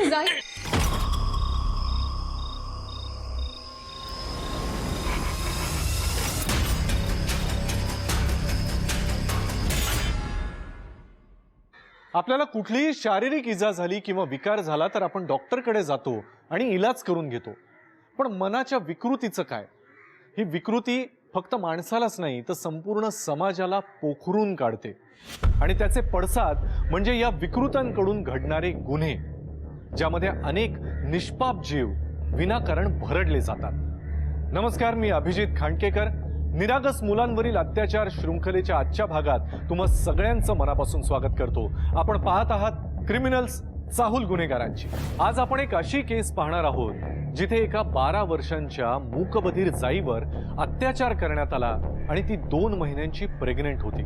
जाई आपल्याला कुठलीही शारीरिक इजा झाली किंवा विकार झाला तर आपण डॉक्टरकडे जातो आणि इलाज करून घेतो. पण मनाच्या विकृतीचं काय? ही विकृती फक्त माणसालाच नाही तर संपूर्ण समाजाला पोखरून काढते आणि त्याचे पडसाद म्हणजे या विकृतांकडून घडणारे गुन्हे, ज्यामध्ये अनेक निष्पाप जीव विनाकारण भरडले जातात. नमस्कार, मी अभिजित खांडकेकर. निरागस मुलांवरील अत्याचार शृंखलेच्या आजच्या भागात तुम्हा सगळ्यांचं मनापासून स्वागत करतो. आपण पाहत आहात क्रिमिनल्स, चाहूल गुन्हेगारांची. आज आपण एक अशी केस पाहणार आहोत जिथे एका 12 वर्षांच्या मूकबधीर जाईवर अत्याचार करण्यात आला आणि ती 2 महिन्यांची प्रेग्नेंट होती.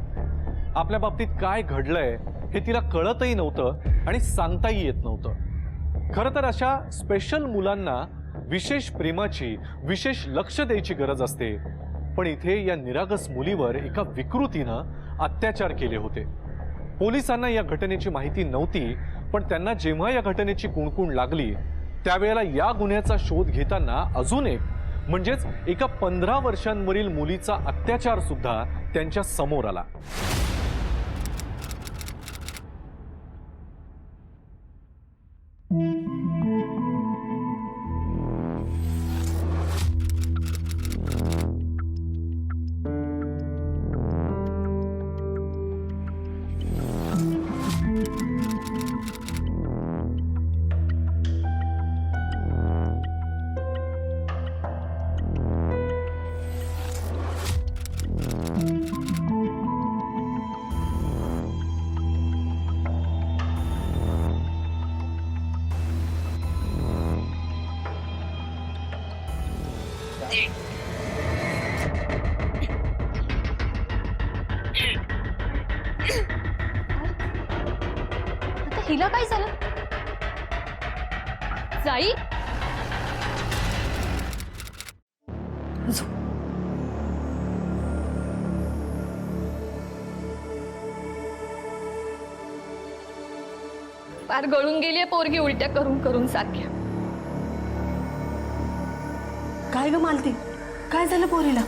आपल्या बाबतीत काय घडलंय हे तिला कळतही नव्हतं आणि सांगताही येत नव्हतं. खरं तर अशा स्पेशल मुलांना विशेष प्रेमाची, विशेष लक्ष द्यायची गरज असते. पण इथे या निरागस मुलीवर एका विकृतीनं अत्याचार केले होते. पोलिसांना या घटनेची माहिती नव्हती, पण त्यांना जेव्हा या घटनेची कुणकुण लागली त्यावेळेला या गुन्ह्याचा शोध घेताना अजून एक म्हणजेच एका 15 वर्षांवरील मुलीचा अत्याचार सुद्धा त्यांच्या समोर आला. हिला काय झालं? जाई फार गळून गेलीये पोरगी उलट्या करून करून सारख्या. काय ग मालती, काय झालं पोरीला?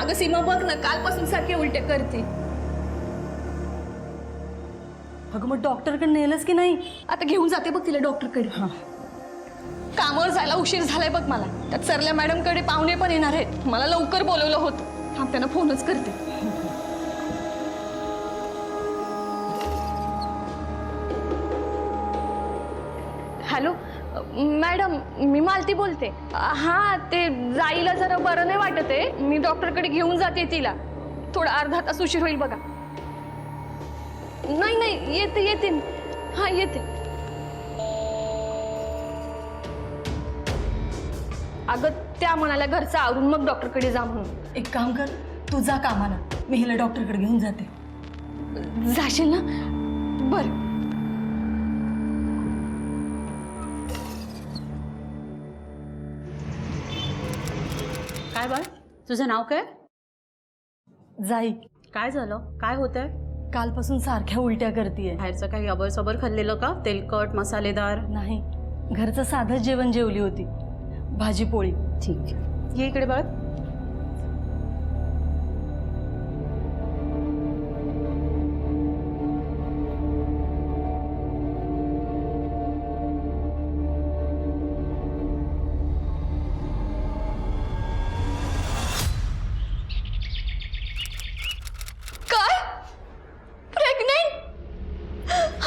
अगं सीमा बघ ना, कालपासून सारख्या उलट्या करते. अगं मग डॉक्टरकडे नेलंस की नाही? आता घेऊन जाते बघ तिला डॉक्टरकडे. कामावर जायला उशीर झालाय बघ मला. त्यात सरल्या मॅडम कडे पाहुणे पण येणार आहेत. मला लवकर बोलवलं होतं. थांब, त्यांना फोनच करते. हॅलो मॅडम, मी मालती बोलते. हा, ते जाईला जरा बरं नाही वाटत आहे. मी डॉक्टरकडे घेऊन जाते तिला. थोडा अर्धा तास उशीर होईल बघा. नाही नाही, येते येते. हा येते. अगं त्या म्हणाल्या घरचं आवरून मग डॉक्टरकडे जा म्हणून. एक काम कर, तू जा कामाला, मी हिला डॉक्टरकडे घेऊन जाते. जाशील ना? बरं. काय बाळ, तुझं नाव काय? जाई. काय झालं? काय होतंय? कालपासून सारख्या उलट्या करतीये. बाहेरचं काही अबर सबर खाल्लेलं का? तेलकट, मसालेदार? नाही, घरचं साधंच जेवण जेवली होती, भाजी पोळी. ठीक आहे, ये इकडे बाळ. काय? प्रेग्नेंट?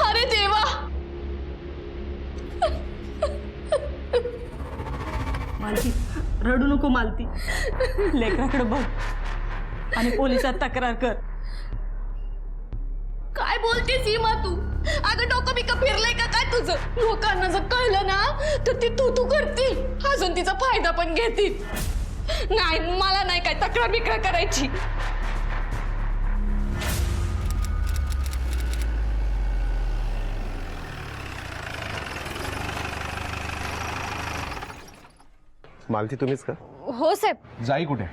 अरे देवा. मालती, रडू नको मालती. लेकराकडे बघ आणि पोलिसात तक्रार कर. काय बोलते सीमा तू? अगं डोकं बिकं फिरलंय का काय तुझं? लोकांना जर कळलं ना तर ती तू करतील, अजून तिचा फायदा पण घेतील. नाही, मला नाही काय तक्रार बिक्रार करायची. मालती तुम्हीच का? हो साहेब. जाई कुठे?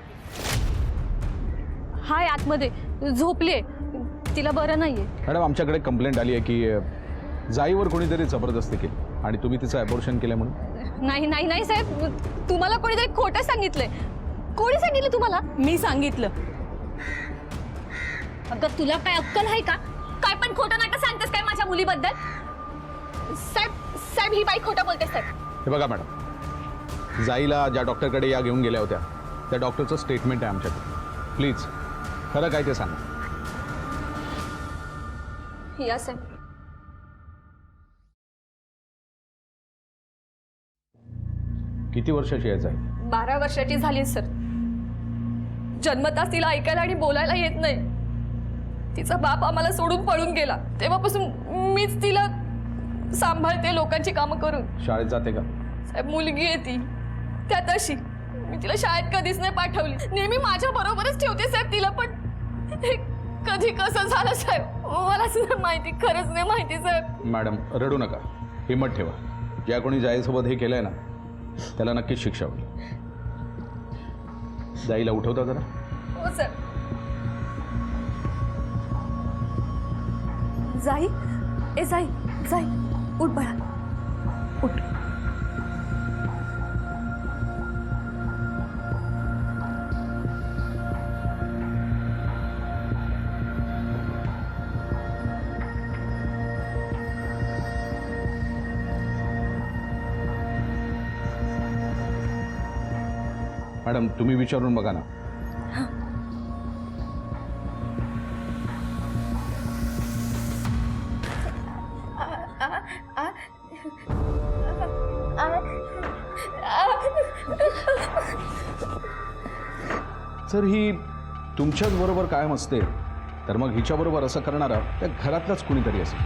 हाय आतमध्ये झोपलीये. तिला बरं नाहीये. मॅडम आमच्याकडे कंप्लेंट आली आहे की जाईवर कोणीतरी जबरदस्ती केली आणि तुम्ही तिचं ॲबॉर्शन केलं म्हणून. नाही नाही नाही साहेब, तुम्हाला कोणीतरी खोटं सांगितलंय. कोणी सांगितलं तुम्हाला? मी सांगितलं. अगं तुला काय अक्कल आहे का? काय पण खोटं नाटक सांगतेस काय माझ्या मुलीबद्दल? साहेब साहेब ही बाई खोटं बोलते साहेब. हे बघा मॅडम, जाईला ज्या डॉक्टरकडे या घेऊन गेल्या होत्या त्या डॉक्टरचं स्टेटमेंट आहे आमच्याकडे. प्लीज खरं काय ते सांगा. या साहेब. किती वर्षाची आहे जाई? 12 वर्षाची झाली सर. जन्मताच तिला ऐकायला आणि बोलायला येत नाही. तिचा बाप आम्हाला सोडून पळून गेला. तेव्हापासून मीच तिला सांभाळते लोकांची कामं करून. शाळेत जाते का? साहेब मुलगी आहे ती, त्यात अशी. मी तिला शाळेत कधीच नाही पाठवली. नेहमी माझ्या बरोबरच ठेवते साहेब तिला. पण हे कधी कसं झालं साहेब मला सुद्धा माहिती, खरंच नाही माहिती साहेब. मॅडम रडू नका, हिंमत ठेवा. ज्या कोणी जाईसोबत हे केलंय ना त्याला नक्कीच शिक्षा होईल. जाईला उठवता जरा. हो सर. जाई, ए जाई, जाई, उठ बाळा, उठ. मॅडम तुम्ही विचारून बघा ना. जर ही तुमच्याच बरोबर कायम असते तर मग हिच्याबरोबर असं करणारा त्या घरातलाच कुणीतरी असेल.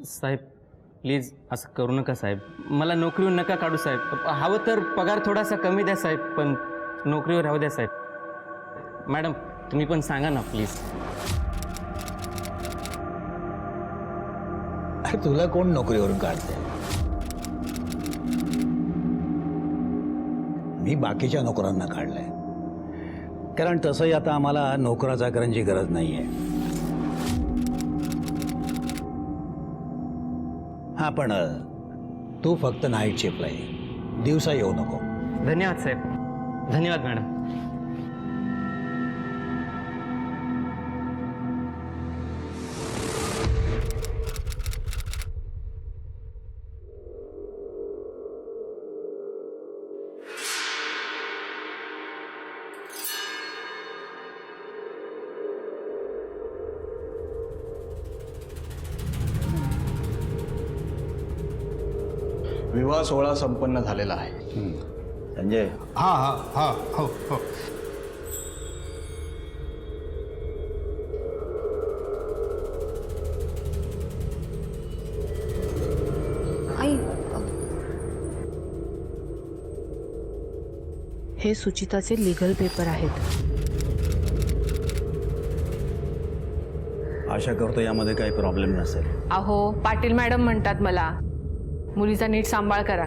साहेब प्लीज असं करू नका साहेब. मला नोकरीवर नका काढू साहेब. हवं तर पगार थोडासा कमी द्या साहेब, पण नोकरीवर राहू द्या साहेब. मॅडम तुम्ही पण सांगा ना प्लीज. तुला कोण नोकरीवरून काढते? मी बाकीच्या नोकरांना काढलंय, कारण तसंही आता आम्हाला नोकरा चाकरांची गरज नाहीये. हा पण तू फक्त नाईट शिफ्टला ये, दिवसा येऊ नको. धन्यवाद साहेब. धन्यवाद मॅडम. विवाह सोहळा संपन्न झालेला आहे. संजय, हा हा हा हो हो. आई, हे सुचिताचे लीगल पेपर आहेत. आशा करतो यामध्ये काही प्रॉब्लेम नसेल. अहो पाटील मॅडम म्हणतात मला, मुलीचा नीट सांभाळ करा.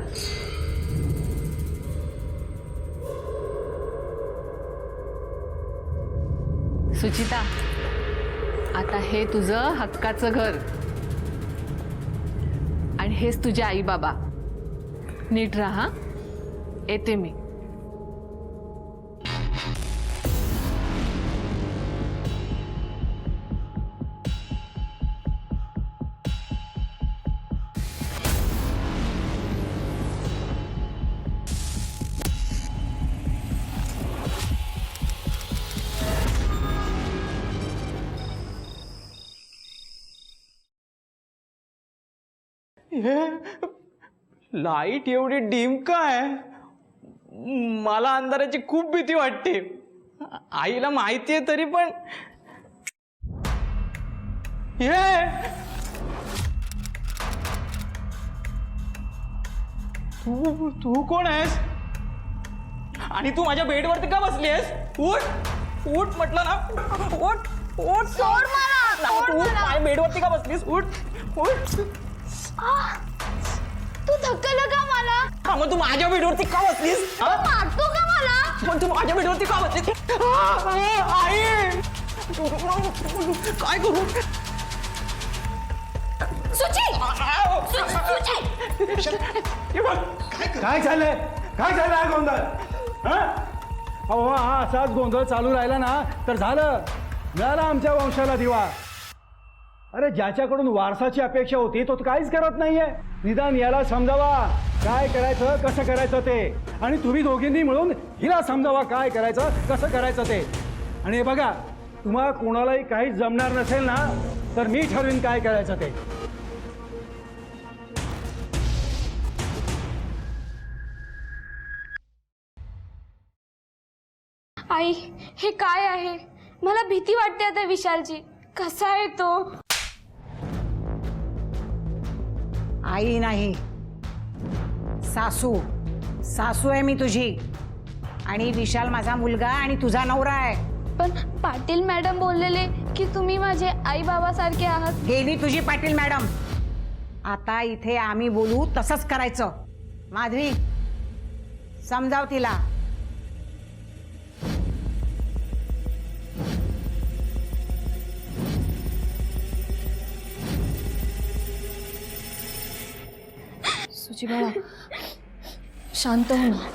सुचिता, आता हे तुझं हक्काचं घर आणि हेच तुझे आई बाबा. नीट राहा. येते मी. लाईट एवढी डीम काय? मला अंधाराची खूप भीती वाटते. आईला माहिती आहे तरी पण. तू कोण आहेस? आणि तू माझ्या बेडवरती का बसली आहेस? उठ उठ म्हटलं ना. उठ उठ. सोड मला, सोड तू मला. माझ्या बेडवरती का बसलीस? उठ उठ. तू धक्कलं का मला? मग तू माझ्या बेडवरती का बसलीस? मारतो का मला? मला. पण तू माझ्या बेडवरती का बसली? आई काय करू? सुची काय झालंय हा गोंधळ? अहो हा असाच गोंधळ चालू राहिला ना तर झालं, मिळाला आमच्या वंशाला दिवा. अरे ज्याच्याकडून वारसाची अपेक्षा होती तो काहीच करत नाहीये. निदान याला समजावा काय करायचं कसं करायचं ते, आणि तुम्ही दोघींनी मिळून हिला समजावा काय करायचं कसं करायचं ते. आणि हे बघा, तुम्हाला कोणालाही काहीच जमणार नसेल ना तर मी ठरवीन काय करायचं ते. आई हे काय आहे? मला भीती वाटते आता विशालची. कसा आहे तो? आई नाही, सासू. सासू आहे मी तुझी, आणि विशाल माझा मुलगा आणि तुझा नवरा आहे. पण पाटील मॅडम बोललेले की तुम्ही माझे आई बाबासारखे आहात. गेली तुझी पाटील मॅडम. आता इथे आम्ही बोलू तसंच करायचं. माधवी, समजाव तिला. सुची बाळा, शांत हो ना.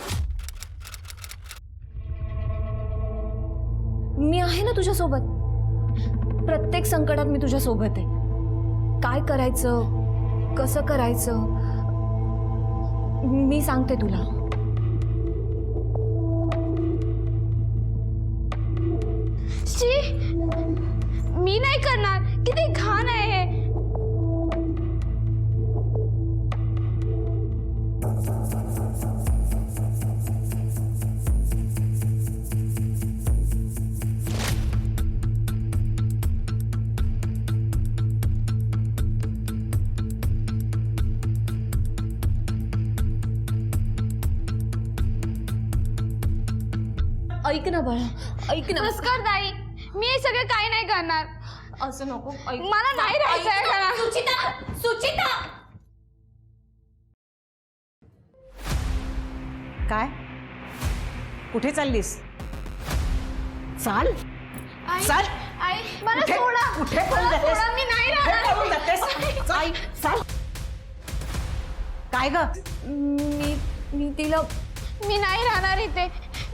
मी आहे ना तुझ्या सोबत. प्रत्येक संकटात मी तुझ्या सोबत आहे. काय करायचं कसं करायचं मी सांगते तुला. शी, मी नाही करणार. किती घाण आहे हे. ऐक ना बाळा, ऐक ना. नमस्कार ताई, मी हे सगळं काही नाही करणार. असं नको. मला नाही राहायचंय. सुचिता, सुचिता. काय? कुठे चाललीस? चाल चाल. आई मला कुठे- सोडा. कुठे पळून मला जातेस? सोडा, मी नाही कुठे राहणार. पळून जातेस? आई, चाल. काय ग? मी नाही राहणार इथे.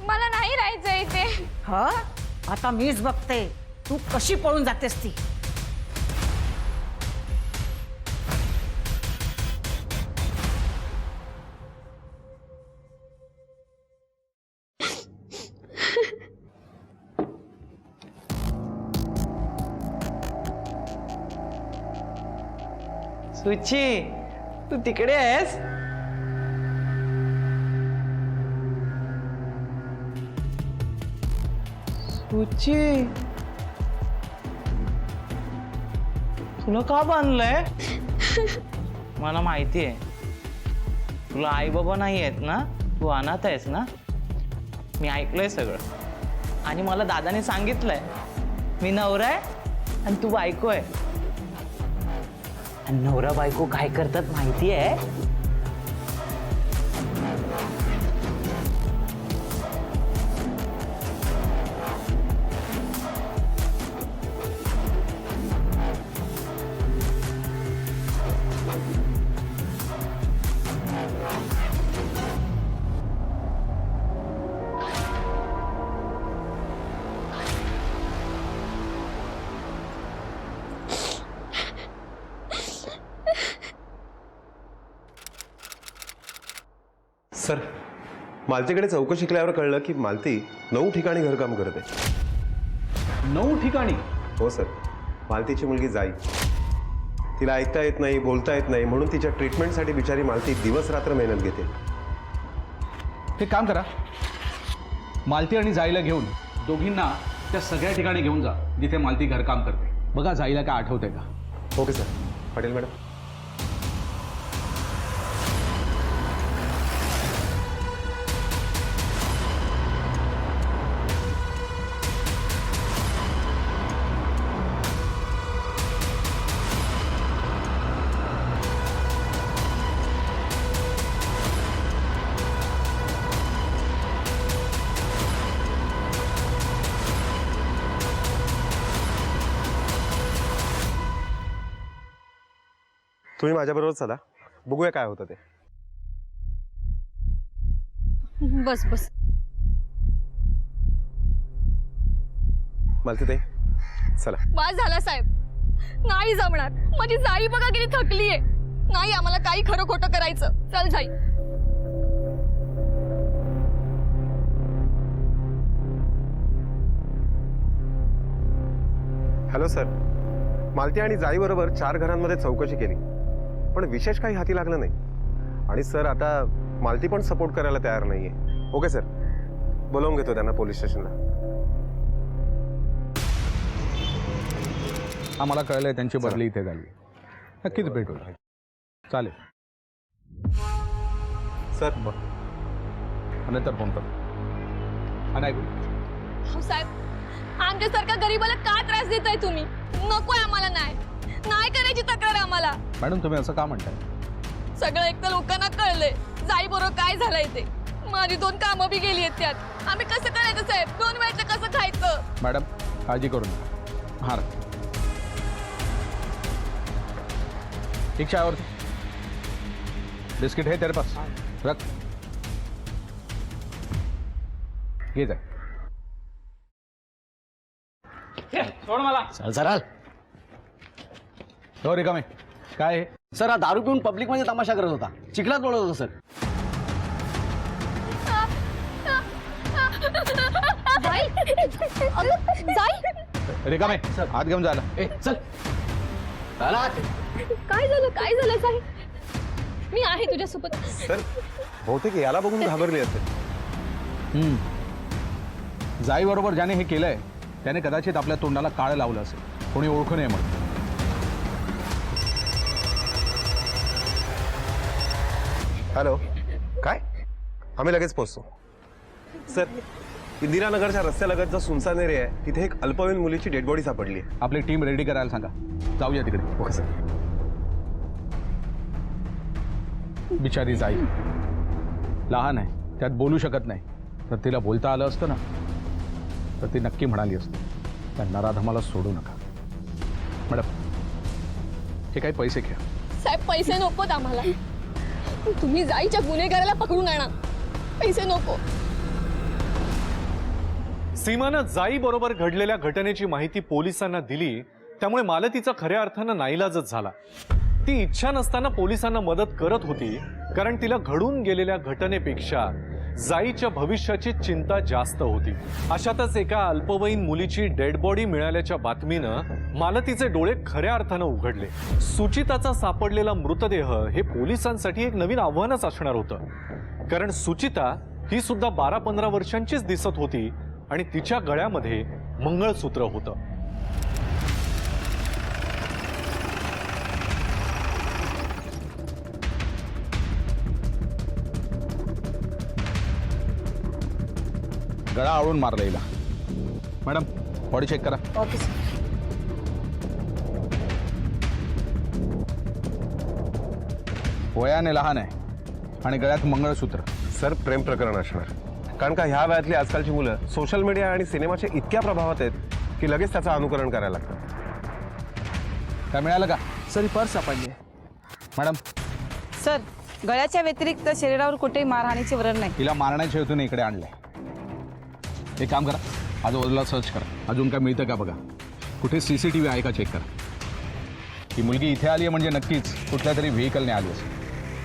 मला नाही राहायचं इथे. ह, आता मीच बघते तू कशी पळून जातेस ती. सुची, तू तिकडे आहेस? सुची, तुला का बांधलंय? मला माहिती आहे तुला आई बाबा नाही आहेत ना, तू अनाथ आहेस ना. मी ऐकलंय सगळं, आणि मला दादाने सांगितलंय मी नवरा आहे आणि तू बायको आहे. आणि नवरा बायको काय करतात माहिती आहे? सर, मालतीकडे चौकशी केल्यावर कळलं की मालती 9 ठिकाणी घरकाम करते. 9 ठिकाणी? हो सर. मालतीची मुलगी जाई, तिला ऐकता येत नाही, बोलता येत नाही, म्हणून तिच्या ट्रीटमेंटसाठी बिचारी मालती दिवस रात्र मेहनत घेते. ते काम करा, मालती आणि जाईला घेऊन दोघींना त्या सगळ्या ठिकाणी घेऊन जा जिथे मालती घरकाम करते. बघा जाईला काय आठवतंय का. Okay sir. पाटील मॅडम. तुम्ही माझ्याबरोबर चला, बघूया काय होतं ते. बस बस. मालती ताई चला. बस झाला साहेब, नाही जमणार. माझी जाई बघा किती थकलीये. नाही आम्हाला काही खरं खोटं करायचं. चल जाई. हॅलो सर, मालती आणि जाईबरोबर 4 घरांमध्ये चौकशी केली, पण विशेष काही हाती लागलं नाही. आणि सर आता मालती पण सपोर्ट करायला तयार नाहीये. ओके सर, बोलावून घेतो त्यांना पोलीस स्टेशनला. आम्हाला कळलंय त्यांची बदली इथे झाली. नक्कीच भेटू. चालेल सर. नंतर फोन कर. आणि ऐकू, हो साहेब, आमच्यासारख्या गरीबाला का त्रास देताय तुम्ही? नकोय आम्हाला. नाही करायची तक्रार आम्हाला. मॅडम तुम्ही असं का म्हणताय? सगळं एक तर लोकांना कळलंय जाई बरोबर काय झालंय ते. माझी 2 कामं बी गेली आहेत त्यात. आम्ही कसं करायचं साहेब? 2 वेळचं कसं खायचं? मॅडम काळजी करू नका. हां ठीक चायवरती बिस्किट है तेरे पास, रख. घे जाय. सोड मला. चल जरा. हो रिकामे काय आहे? सर हा दारू पिऊन पब्लिक मध्ये तमाशा करत होता, चिखलात लोळत होता सर. रिकामे आत घेऊन जायला. चल चला. काय झालं साहेब? मी आहे तुझ्यासोबत. सर बहुतेक याला बघून घाबरले असेल. जाई बरोबर ज्याने हे केलंय त्याने कदाचित आपल्या तोंडाला काळ लावलं असेल, कोणी ओळखू नये म्हणून. हॅलो, काय? आम्ही लगेच पोहोचतो. सर, इंदिरानगरच्या रस्त्यालगतचा सुनसान एरिया आहे, तिथे एक अल्पवयीन मुलीची डेड बॉडी सापडली आहे. आपली टीम रेडी करायला सांगा, जाऊया तिकडे. Okay sir. बिचारी जाई लहान आहे, त्यात बोलू शकत नाही. तर तिला बोलता आलं असतं ना तर ती नक्की म्हणाली असती, त्या नराधमाला सोडू नका. मॅडम हे काही पैसे घ्या. साहेब पैसे नकोत आम्हाला. तुम्ही जाईच्या गुन्हेगाराला पकडून आणा. पैसे नको. सीमानं जाई बरोबर घडलेल्या घटनेची माहिती पोलिसांना दिली, त्यामुळे मालतीचा खऱ्या अर्थानं नाईलाजच झाला. ती इच्छा नसताना पोलिसांना मदत करत होती, कारण तिला घडून गेलेल्या घटनेपेक्षा जाईच्या भविष्याची चिंता जास्त होती. अशातच एका अल्पवयीन मुलीची डेड बॉडी मिळाल्याच्या बातमीनं मालतीचे डोळे खऱ्या अर्थानं उघडले. सुचिताचा सापडलेला मृतदेह हे पोलिसांसाठी एक नवीन आव्हानच असणार होतं, कारण सुचिता ही सुद्धा 12-15 वर्षांचीच दिसत होती आणि तिच्या गळ्यामध्ये मंगळसूत्र होतं. गळा आवळून मारला हिला. मॅडम बॉडी चेक करा. वयाने लहान आहे आणि गळ्यात मंगळसूत्र. सर प्रेम प्रकरण असणार, कारण का ह्या वयातली आजकालची मुलं सोशल मीडिया आणि सिनेमाच्या इतक्या प्रभावात आहेत की लगेच त्याचं अनुकरण करायला लागतं. काय मिळालं का? सर ही पर्स सापडली. मॅडम सर गळ्याच्या व्यतिरिक्त शरीरावर कुठेही मारहाणीचे व्रण नाही. तिला मारण्याच्या हेतून इकडे आणलंय. एक काम करा, आजूबाजूला सर्च करा, अजून काय मिळतं का बघा. कुठे CCTV आहे का चेक करा. ही मुलगी इथे आली आहे म्हणजे नक्कीच कुठल्या तरी व्हेकलने आली असेल,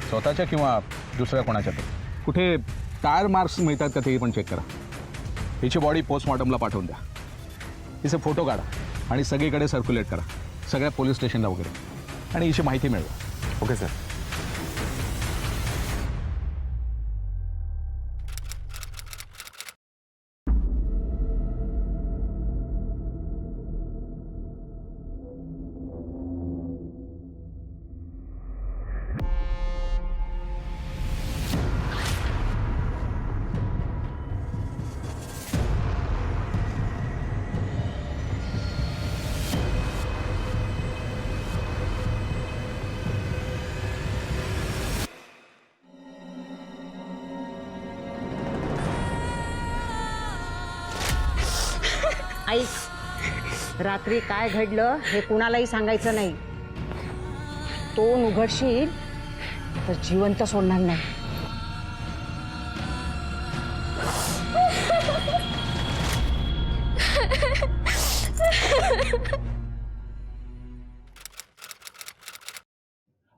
स्वतःच्या किंवा दुसऱ्या कोणाच्या तरी. कुठे टायर मार्क्स मिळतात का तेही पण चेक करा. हिची बॉडी पोस्टमॉर्टमला पाठवून द्या. हिचे फोटो काढा आणि सगळीकडे सर्क्युलेट करा, सगळ्या पोलीस स्टेशनला वगैरे, आणि हिची माहिती मिळवा. Okay sir. ऐक, रात्री काय घडलं हे कुणालाही सांगायचं नाही. तोंड उघडशील तर जिवंत सोडणार नाही.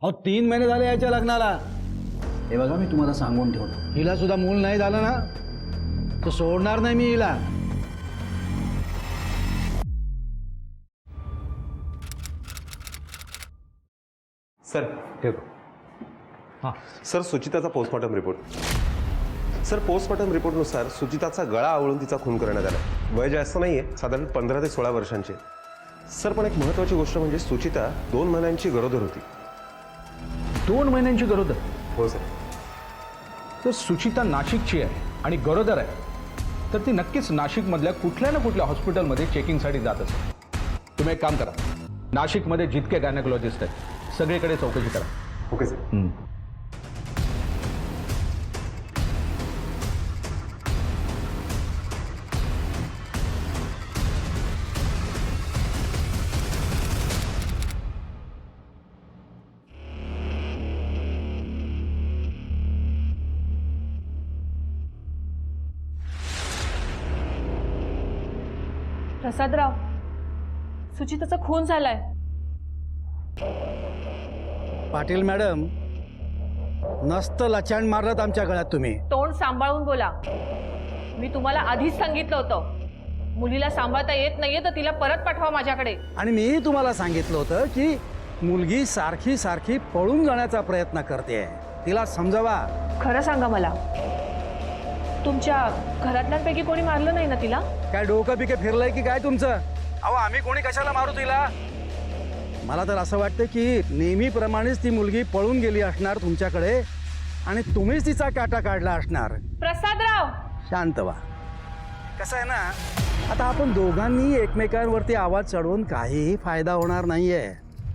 अहो 3 महिने झाले याच्या लग्नाला. हे बघा मी तुम्हाला सांगून ठेवतो. हिला सुद्धा मूल नाही झालं ना तर सोडणार नाही मी हिला. सर ठेव. हां सर सुचिताचा पोस्टमॉर्टम रिपोर्ट. सर पोस्टमॉर्टम रिपोर्टनुसार सुचिताचा गळा आवळून तिचा खून करण्यात आला. वय जास्त नाही आहे, साधारण 15 ते 16 वर्षांचे. सर पण एक महत्त्वाची गोष्ट म्हणजे सुचिता 2 महिन्यांची गरोदर होती. 2 महिन्यांची गरोदर? हो सर. तर सुचिता नाशिकची आहे आणि गरोदर आहे, तर ती नक्कीच नाशिकमधल्या कुठल्या ना कुठल्या हॉस्पिटलमध्ये चेकिंगसाठी जात असेल. तुम्ही एक काम करा, नाशिकमध्ये जितके गायनेकोलॉजिस्ट आहेत सगळीकडे चौकशी करा. Okay sir. प्रसादराव, सुचिताचा खून झालाय. पाटील मॅडम, नसतं लचाण मारलं आमच्या गळ्यात तुम्ही. तोंड सांभाळून बोला. मी तुम्हाला आधीच सांगितलं होतं, मुलीला सांभाळता येत नाहीये तर तिला परत पाठवा माझ्याकडे. आणि मीही तुम्हाला सांगितलं होतं की मुलगी सारखी सारखी पळून जाण्याचा प्रयत्न करते, तिला समजावा. खरं सांगा मला, तुमच्या घरातल्यांपैकी कोणी मारलं नाही ना तिला? काय डोकं पिके फिरलंय की काय तुमचं? अहो आम्ही कोणी कशाला मारू तिला? मला तर असं वाटतं की नेहमीप्रमाणेच ती मुलगी पळून गेली असणार तुमच्याकडे आणि तुम्हीच तिचा काटा काढला असणार. प्रसादराव, शांत व्हा. कसं आहे ना, आता आपण दोघांनी एकमेकांवरती आवाज चढवून काहीही फायदा होणार नाहीये.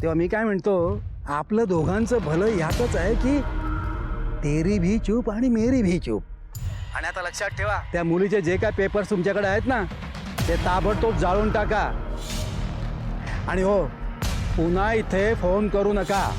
तेव्हा मी काय म्हणतो, आपलं दोघांचं भलं यातच आहे की तेरी भी चूप आणि मेरी भी चूप. आणि आता लक्षात ठेवा, त्या मुलीचे जे काय पेपर्स तुमच्याकडे आहेत ना ते ताबडतोब जाळून टाका. आणि हो, पुन्हा इथे फोन करू नका.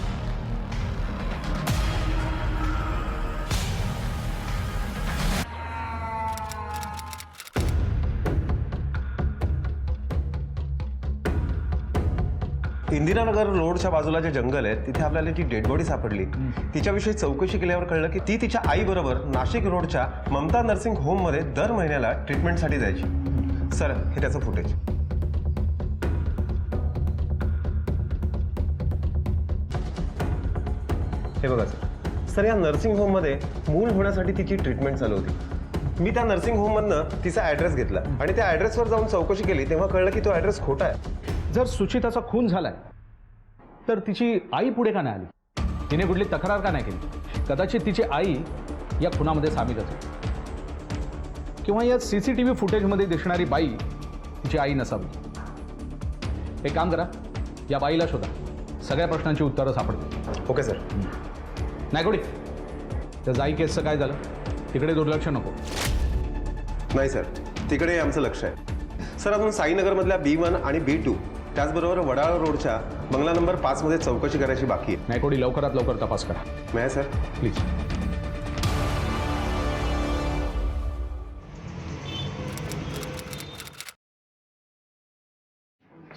इंदिरानगर रोडच्या बाजूला जे जंगल आहे तिथे आपल्याला जी डेड बॉडी सापडली, तिच्याविषयी चौकशी केल्यावर कळलं की ती तिच्या आईबरोबर नाशिक रोडच्या ममता नर्सिंग होममध्ये दर महिन्याला ट्रीटमेंटसाठी जायची. सर हे त्याचं फुटेज. हे बघा सर, या नर्सिंग होममध्ये मूल होण्यासाठी तिची ट्रीटमेंट चालू होती. मी त्या नर्सिंग होममधनं तिचा ॲड्रेस घेतला आणि त्या ॲड्रेसवर जाऊन चौकशी केली तेव्हा कळलं की तो ॲड्रेस खोटा आहे. जर सुचिताचा खून झालाय तर तिची आई पुढे का नाही आली? तिने कुठली तक्रार का नाही केली? कदाचित तिची आई या खुनामध्ये सामील असेल, किंवा या CCTV फुटेजमध्ये दिसणारी बाई तिची आई नसावी. एक काम करा, या बाईला शोधा, सगळ्या प्रश्नांची उत्तरं सापडतील. Okay sir. नायकोडी, त्या जाई केसचं काय झालं? तिकडे दुर्लक्ष नको. नाही सर, तिकडे आमचं लक्ष आहे. सर अजून साईनगरमधल्या B1 आणि B2 त्याचबरोबर वडाळा रोडच्या बंगला नंबर 5 मध्ये चौकशी करायची बाकी आहे. नायकोडी, लवकरात लवकर तपास करा. नाही सर, प्लीज.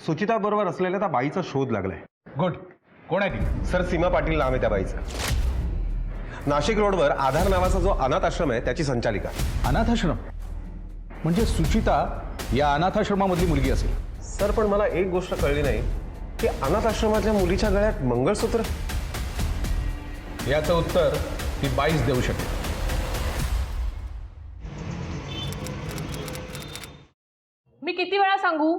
सुचिता बरोबर असलेल्या त्या बाईचा शोध लागलाय. गुड. कोण आहे ती? सर सीमा पाटील नाव आहे त्या बाईचं. नाशिक रोडवर आधार नावाचा जो अनाथ आश्रम आहे त्याची संचालिका. अनाथाश्रम म्हणजे सुचिता या अनाथाश्रमामधली मुलगी असेल. सर पण मला एक गोष्ट कळली नाही की अनाथ आश्रमातल्या मुलीच्या गळ्यात मंगळसूत्र. याचं उत्तर ती बाईच देऊ शकेल. मी किती वेळा सांगू,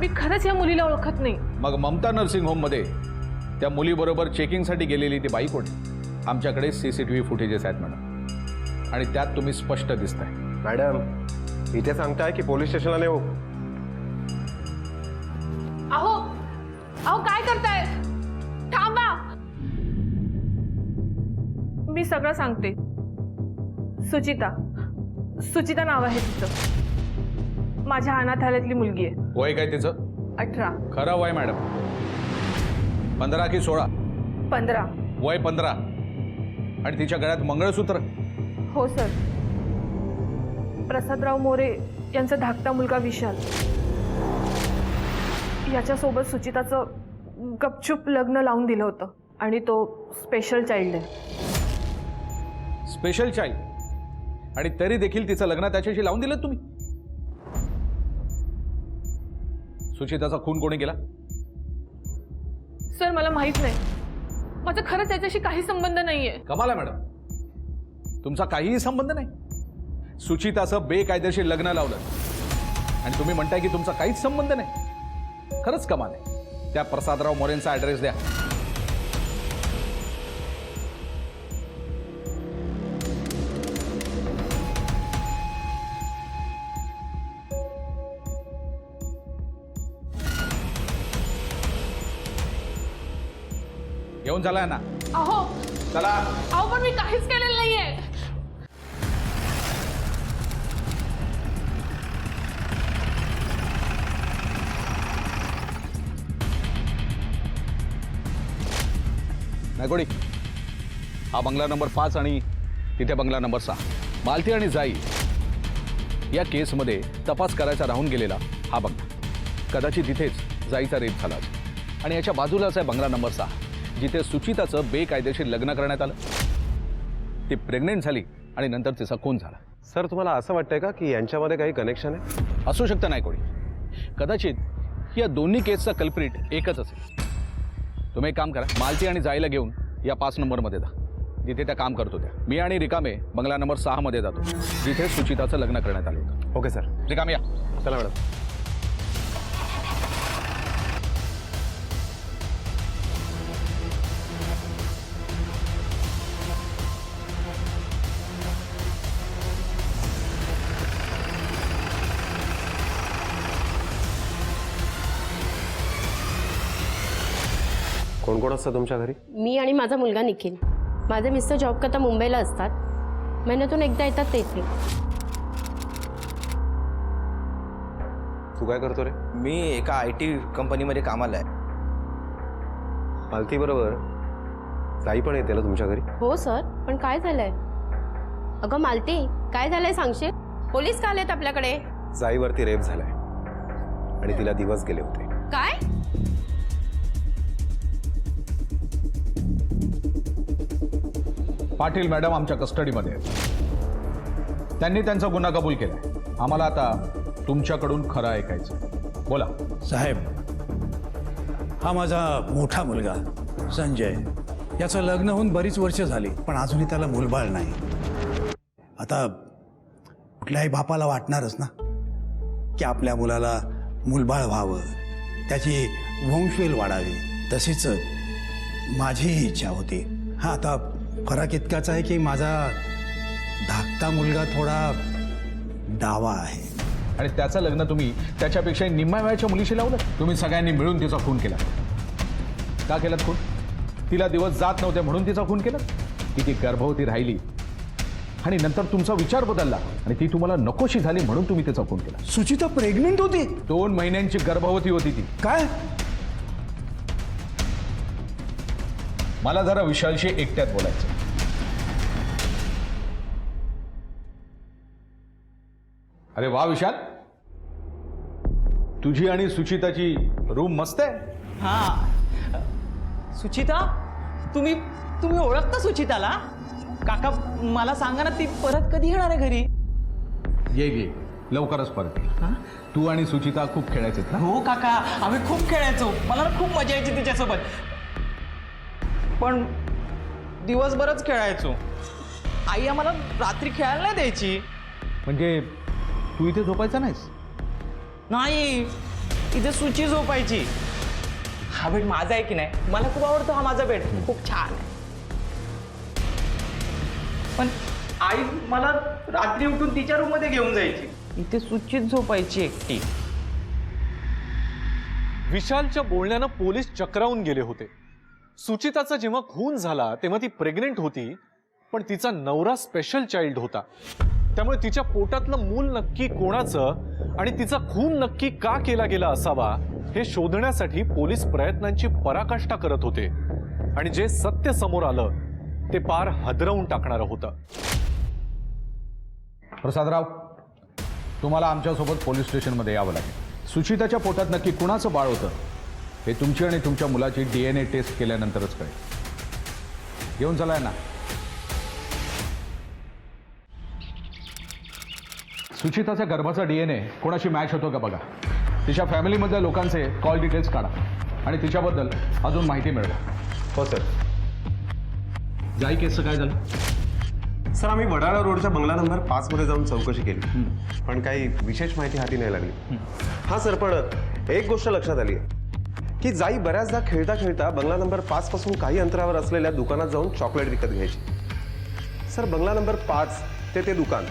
मी खरंच या मुलीला ओळखत नाही. मग ममता नर्सिंग होममध्ये त्या मुलीबरोबर चेकिंगसाठी गेलेली ती बाई कोण? आमच्याकडे CCTV फुटेजेस आहेत मॅडम, आणि त्यात तुम्ही स्पष्ट दिसताय. मॅडम इथे सांगताय की पोलीस स्टेशनला नेऊ? अहो अहो काय करताय? थांबा, मी सगळं सांगते. सुचिता नाव आहे तिचं. माझ्या अनाथालयातली मुलगी आहे. वय काय तिचं? 18. खरं वय मॅडम 15 की 16? 15. वय 15 आणि तिच्या गळ्यात मंगळसूत्र. हो सर. प्रसादराव मोरे यांचा धाकटा मुलगा विशाल याच्यासोबत सुचिताचं गपचूप लग्न लावून दिलं होतं आणि तो स्पेशल चाइल्ड आहे. स्पेशल चाइल्ड आणि तरी देखील तिचं लग्न त्याच्याशी लावून दिलं तुम्ही. सुचिताचा खून कोणी केला? सर मला माहित नाही. माझा खरंच त्याच्याशी काही संबंध नाहीये. कमाल आहे मॅडम, तुमचा काहीही संबंध नाही. सुचिताचं बेकायदेशीर लग्न लावलं आणि तुम्ही म्हणताय की तुमचा काहीच संबंध नाही. खरंच कमाल आहे. त्या प्रसादराव मोरेंचा ऍड्रेस द्या. येऊन झालाय ना? अहो चला. अहो पण मी काहीच केलेलं नाहीये. नायकोडी, हा बंगला नंबर 5 आणि तिथे बंगला नंबर 6. मालती आणि जाई या केसमध्ये तपास करायचा राहून गेलेला हा बंगला. कदाचित तिथेच जाईचा रेप झाला आणि याच्या बाजूलाच आहे बंगला नंबर 6, जिथे सुचिताचं बेकायदेशीर लग्न करण्यात आलं. ती प्रेग्नेंट झाली आणि नंतर तिचा खून झाला. सर तुम्हाला असं वाटतंय का की यांच्यामध्ये काही कनेक्शन आहे? असू शकतं नायकोडी. कदाचित या दोन्ही केसचा कल्प्रिट एकच असेल. तुम्ही एक काम करा, मालती आणि जाईला घेऊन या 5 नंबरमध्ये जा, जिथे त्या काम करत होत्या. मी आणि रिकामे बंगला नंबर 6 मध्ये जातो, जिथे सुचिताचं लग्न करण्यात आलं होतं. Okay sir. रिकामे या. चला मॅडम. कोण कोण असतं तुमच्या घरी? मी आणि माझा मुलगा निखिल. माझे मिस्टर जॉब करता मुंबईला असतात. महिन्यातून एकदा येतात ते इथे. तू काय करतो रे? मी एका IT कंपनीमध्ये कामाला आहे. मालती बरोबर जाई पण येते ना तुमच्या घरी? हो सर, पण काय झालंय? अगं मालती, काय झालंय सांगशील? पोलीस का आलेत आपल्याकडे? जाईवरती रेप झालाय आणि तिला दिवस गेले होते. काय? पाटील मॅडम आमच्या कस्टडीमध्ये आहेत. त्यांनी त्यांचा गुन्हा कबूल केलाय. आम्हाला आता तुमच्याकडून खरं ऐकायचं. बोला. साहेब, हा माझा मोठा मुलगा संजय. याचं लग्न होऊन बरीच वर्ष झाली, पण अजूनही त्याला मूलबाळ नाही. आता कुठल्याही बापाला वाटणारच ना की आपल्या मुलाला मूलबाळ व्हावं, त्याची वंशवेल वाढावी. तशीच माझीही इच्छा होती. हा, आता फरक इतकाच आहे की माझा धाकटा मुलगा थोडा डावा आहे आणि त्याचं लग्न तुम्ही त्याच्यापेक्षा निम्म्या वयाच्या मुलीशी लावलं. तुम्ही सगळ्यांनी मिळून तिचा खून केला. का केलात खून? तिला दिवस जात नव्हते म्हणून तिचा खून केला की ती गर्भवती राहिली आणि नंतर तुमचा विचार बदलला आणि ती तुम्हाला नकोशी झाली म्हणून तुम्ही तिचा खून केला. सुचिता प्रेग्नेंट होती? 2 महिन्यांची गर्भवती होती ती. काय? मला जरा विशालशी एकट्यात बोलायचं. अरे वा विशाल, तुझी आणि सुचिताची रूम मस्त आहे. हा, सुचिता, तुम्ही ओळखता सुचिताला? काका मला सांगा ना, ती परत कधी येणार आहे घरी? ये लवकरच परत ये. तू आणि सुचिता खूप खेळायचे ना? हो काका, आम्ही खूप खेळायचो. मला ना खूप मजा यायची तिच्यासोबत, पण दिवसभरच खेळायचो. आई आम्हाला रात्री खेळायला नाही द्यायची. म्हणजे तू इथे झोपायचा नाहीस? नाही, इथे सुची झोपायची. हा बेड माझा आहे की नाही, मला खूप आवडतो हा माझा बेड, खूप छान आहे. पण आई मला रात्री उठून तिच्या रूम मध्ये घेऊन जायची. इथे सुचित झोपायची एकटी. विशालच्या बोलण्यानं पोलीस चक्रावून गेले होते. सुचिताचा जेव्हा खून झाला तेव्हा ती प्रेग्नेंट होती, पण तिचा नवरा स्पेशल चाइल्ड होता. त्यामुळे तिच्या पोटातलं मूल नक्की कोणाचं आणि तिचा खून नक्की का केला गेला असावा हे शोधण्यासाठी पोलीस प्रयत्नांची पराकाष्ठा करत होते. आणि जे सत्य समोर आलं ते पार हादरवून टाकणारं होतं. प्रसादराव, तुम्हाला आमच्यासोबत पोलीस स्टेशनमध्ये यावं लागेल. सुचिताच्या पोटात नक्की कुणाचं बाळ होतं हे तुमची आणि तुमच्या मुलाची DNA टेस्ट केल्यानंतरच कळेल. घेऊन चला ना. सुचिताच्या गर्भाचा DNA कोणाशी मॅच होतो का बघा. तिच्या फॅमिलीमधल्या लोकांचे कॉल डिटेल्स काढा आणि तिच्याबद्दल अजून माहिती मिळवा. हो सर. जाई केसचं काय झालं? सर, आम्ही वडाळा रोडच्या बंगला नंबर 5 मध्ये जाऊन चौकशी केली, पण काही विशेष माहिती हाती नाही लागली. हां सर, पण एक गोष्ट लक्षात आली की जाई बऱ्याचदा खेळता खेळता बंगला नंबर 5 पासून काही अंतरावर असलेल्या दुकानात जाऊन चॉकलेट विकत घ्यायची. सर, बंगला नंबर 5 ते दुकान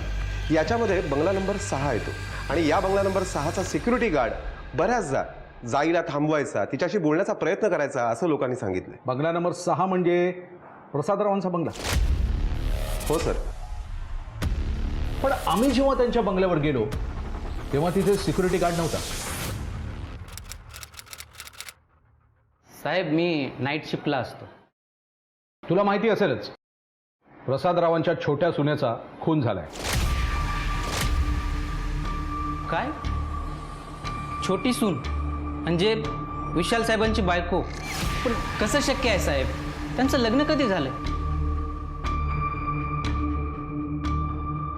याच्यामध्ये बंगला नंबर 6 येतो आणि या बंगला नंबर 6चा सिक्युरिटी गार्ड बऱ्याचदा जाईला थांबवायचा, तिच्याशी बोलण्याचा प्रयत्न करायचा असं लोकांनी सांगितलं. बंगला नंबर 6 म्हणजे प्रसादरावांचा बंगला? हो सर. पण आम्ही जेव्हा त्यांच्या बंगल्यावर गेलो तेव्हा तिथे सिक्युरिटी गार्ड नव्हता. साहेब, मी नाईट शिफ्टला असतो. तुला माहिती असेलच, प्रसादरावांच्या छोट्या सुनेचा खून झालाय. काय? छोटी सून म्हणजे विशाल साहेबांची बायको? पण कसं शक्य आहे साहेब? त्यांचं लग्न कधी झालं?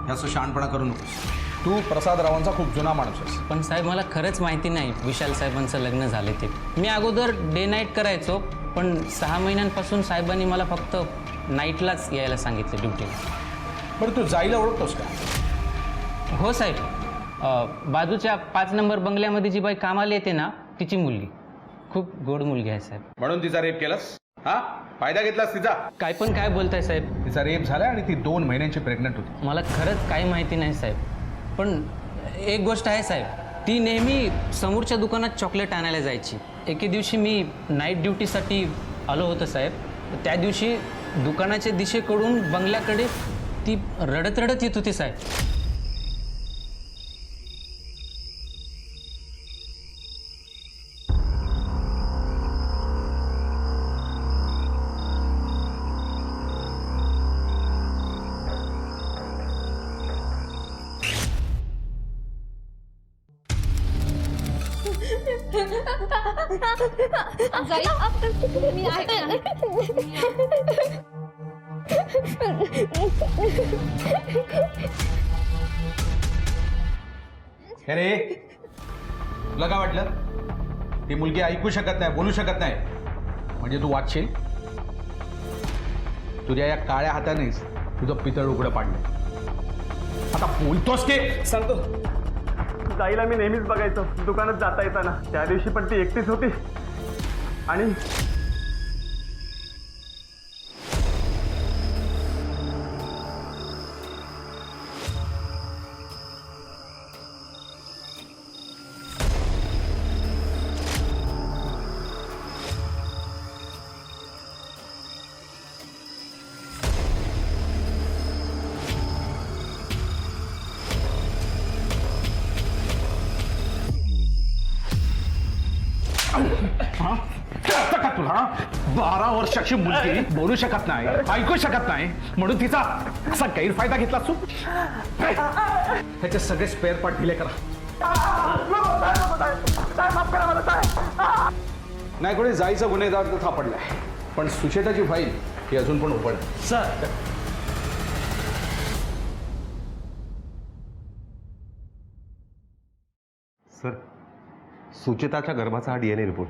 याचं शहाणपणा करू नकोस. तू प्रसादरावांचा खूप जुना माणूस आहेस. पण साहेब, मला खरंच माहिती नाही विशाल साहेबांचं लग्न झाले ते. मी अगोदर डे नाईट करायचो, पण 6 महिन्यांपासून साहेबांनी मला फक्त नाईटलाच यायला सांगितलं ड्युटीला. बरं, तू जाईला ओळखतोस का? हो साहेब, बाजूच्या 5 नंबर बंगल्यामध्ये जी बाई कामाला येते ना, तिची मुलगी. खूप गोड मुलगी आहे साहेब. म्हणून तिचा रेप केलास? हा, फायदा घेतलास तिचा? काय पण काय बोलताय साहेब? तिचा रेप झाला आणि ती 2 महिन्यांची प्रेग्नंट होती. मला खरंच काही माहिती नाही साहेब. पण एक गोष्ट आहे साहेब, ती नेहमी समोरच्या दुकानात चॉकलेट आणायला जायची. एके दिवशी मी नाईट ड्युटीसाठी आलो होतो साहेब. त्या दिवशी दुकानाच्या दिशेकडून बंगल्याकडे ती रडत रडत येत होती साहेब. मी आहे अरे, तुला काय वाटलं? ती मुलगी ऐकू शकत नाही, बोलू शकत नाही म्हणजे तू वाचशील? तुझ्या या काळ्या हातानेच तुझं पितळ उघडं पाडलं. आता बोलतोस की? सांगतो. जाईला मी नेहमीच बघायचो दुकानात जाता येताना. त्या दिवशी पण ती एकटीच होती आणि कळतं का तुला? 12 वर्षाची मुलगी बोलू शकत नाही, ऐकू शकत नाही म्हणून तिचा असा गैरफायदा घेतला तू? ह्याचे सगळे स्पेअर पार्ट दिले करा. नाही, कोणी जायचा गुन्हेगार तर सापडलाय, पण सुचेताची फाईल ही अजून पण उघड. सर, सर, सुचिताच्या गर्भाचा हा DNA रिपोर्ट.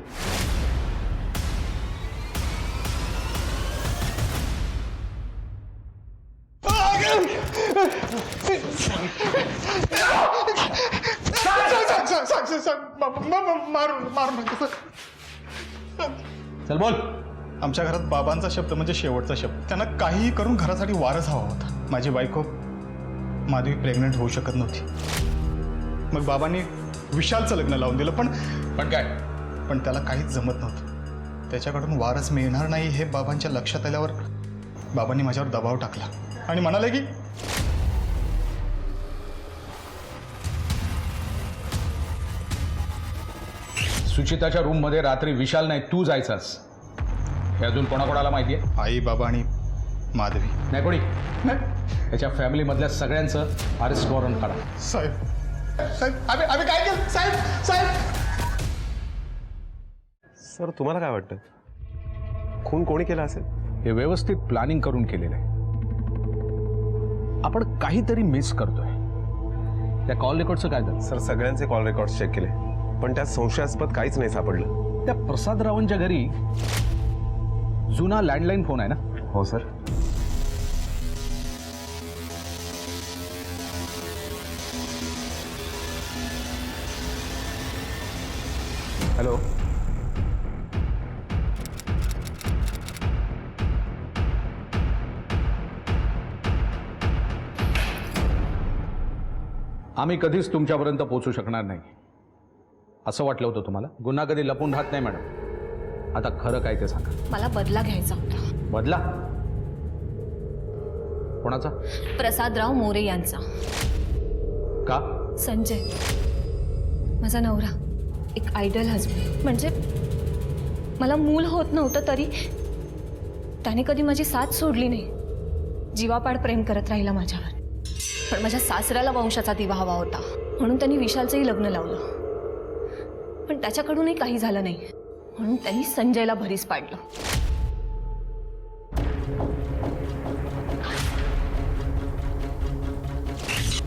चल बोल. आमच्या घरात बाबांचा शब्द म्हणजे शेवटचा शब्द. त्यांना काहीही करून घरासाठी वारस हवा होता. माझी बायको माधवी प्रेग्नंट होऊ शकत नव्हती. मग बाबांनी विशालचं लग्न लावून दिलं. पण काय? पण त्याला काहीच जमत नव्हतं. त्याच्याकडून वारस मिळणार नाही हे बाबांच्या लक्षात आल्यावर बाबांनी माझ्यावर दबाव टाकला आणि म्हणाले की सुचिताच्या रूममध्ये रात्री विशाल नाही तू जायचास हे अजून कोणाकोणाला माहिती आहे? आई, बाबा आणि माधवी. नाही कोणी त्याच्या फॅमिलीमधल्या सगळ्यांचं अरेस्ट वॉरंट काढा. साहेब, साहेब, आम्ही काय केलं? साहेब, साहेब. सर तुम्हाला काय वाटतं, खून कोणी केला असेल? हे व्यवस्थित प्लॅनिंग करून केलेलं आहे. आपण काहीतरी मिस करतोय. त्या कॉल रेकॉर्डचं काय झालं? सर सगळ्यांचे कॉल रेकॉर्ड्स चेक केले, पण त्यात संशयास्पद काहीच नाही सापडलं. त्या प्रसादरावांच्या घरी जुना लँडलाईन फोन आहे ना? हो सर. हॅलो. आम्ही कधीच तुमच्यापर्यंत पोहोचू शकणार नाही असं वाटलं होतं तुम्हाला? गुन्हा कधी लपून राहत नाही मॅडम. आता खरं काय ते सांगा. मला बदला घ्यायचा होता. बदला? कोणाचा? प्रसादराव मोरे यांचा. का? संजय माझा नवरा, एक आयडल हजबंड. म्हणजे मला मूल होत नव्हतं तरी त्याने कधी माझी साथ सोडली नाही. जीवापाड प्रेम करत राहिला माझ्यावर. पण माझ्या सासऱ्याला वंशाचा दिवा हवा होता म्हणून त्यांनी विशालचंही लग्न लावलं. पण त्याच्याकडूनही काही झालं नाही म्हणून त्यांनी संजयला भरीस पाडलं.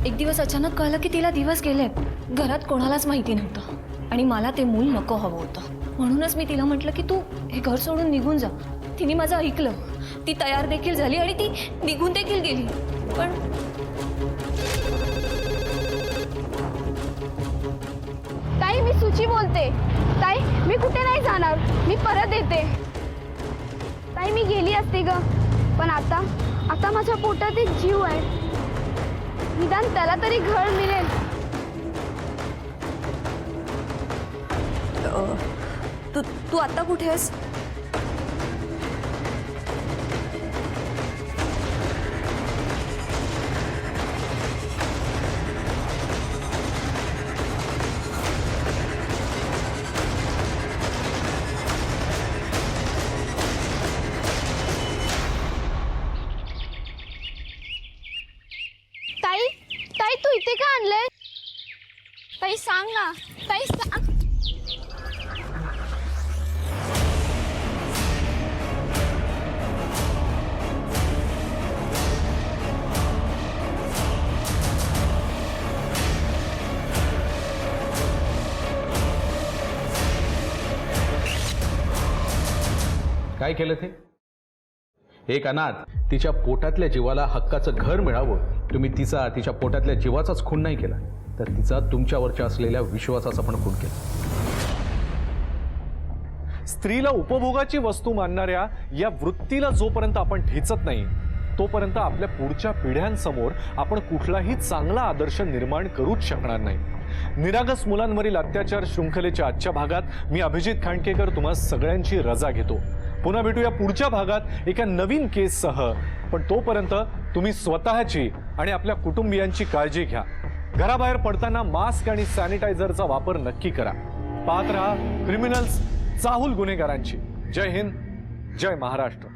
एक दिवस अचानक कळलं की तिला दिवस गेलेत. घरात कोणालाच माहिती नव्हतं आणि मला ते मूल नको हवं होतं. म्हणूनच मी तिला म्हटलं की तू हे घर सोडून निघून जा. तिने माझं ऐकलं. ती तयार देखील झाली आणि ती निघून देखील गेली. पण ताई मी सुची बोलते. ताई मी कुठे नाही जाणार, मी परत येते. ताई मी गेली असते ग, पण आता माझ्या पोटात एक जीव आहे. निदान त्याला तरी घर मिळेल. तू आता कुठे आहेस? ताई तू इथे का आणलंय? ताई सांग ना. ताई सांग. काय केलं ते? एक अनाथ तिच्या पोटातल्या जीवाला हक्काचं घर मिळावं. तुम्ही तिच्या पोटातल्या जीवाचाच खून नाही केला, तर तिचा तुमच्यावरच्या असलेल्या विश्वासाचा पण खून केला. स्त्रीला उपभोगाची वस्तू मानणाऱ्या या वृत्तीला जोपर्यंत आपण ठेचत नाही तोपर्यंत आपल्या पुढच्या पिढ्यांसमोर आपण कुठलाही चांगला आदर्श निर्माण करूच शकणार नाही. निरागस मुलांवरील अत्याचार शृंखलेच्या आजच्या भागात मी अभिजित खांडकेकर तुम्हा सगळ्यांची रजा घेतो. पुन्हा भेटूया पुढच्या भागात एका नवीन केससह. पण तोपर्यंत तुम्ही स्वतःची आणि आपल्या कुटुंबियांची काळजी घ्या. घराबाहेर पडताना मास्क आणि सॅनिटायझरचा वापर नक्की करा. पाहत रहा क्रिमिनल्स, चाहूल गुन्हेगारांची. जय हिंद, जय महाराष्ट्र.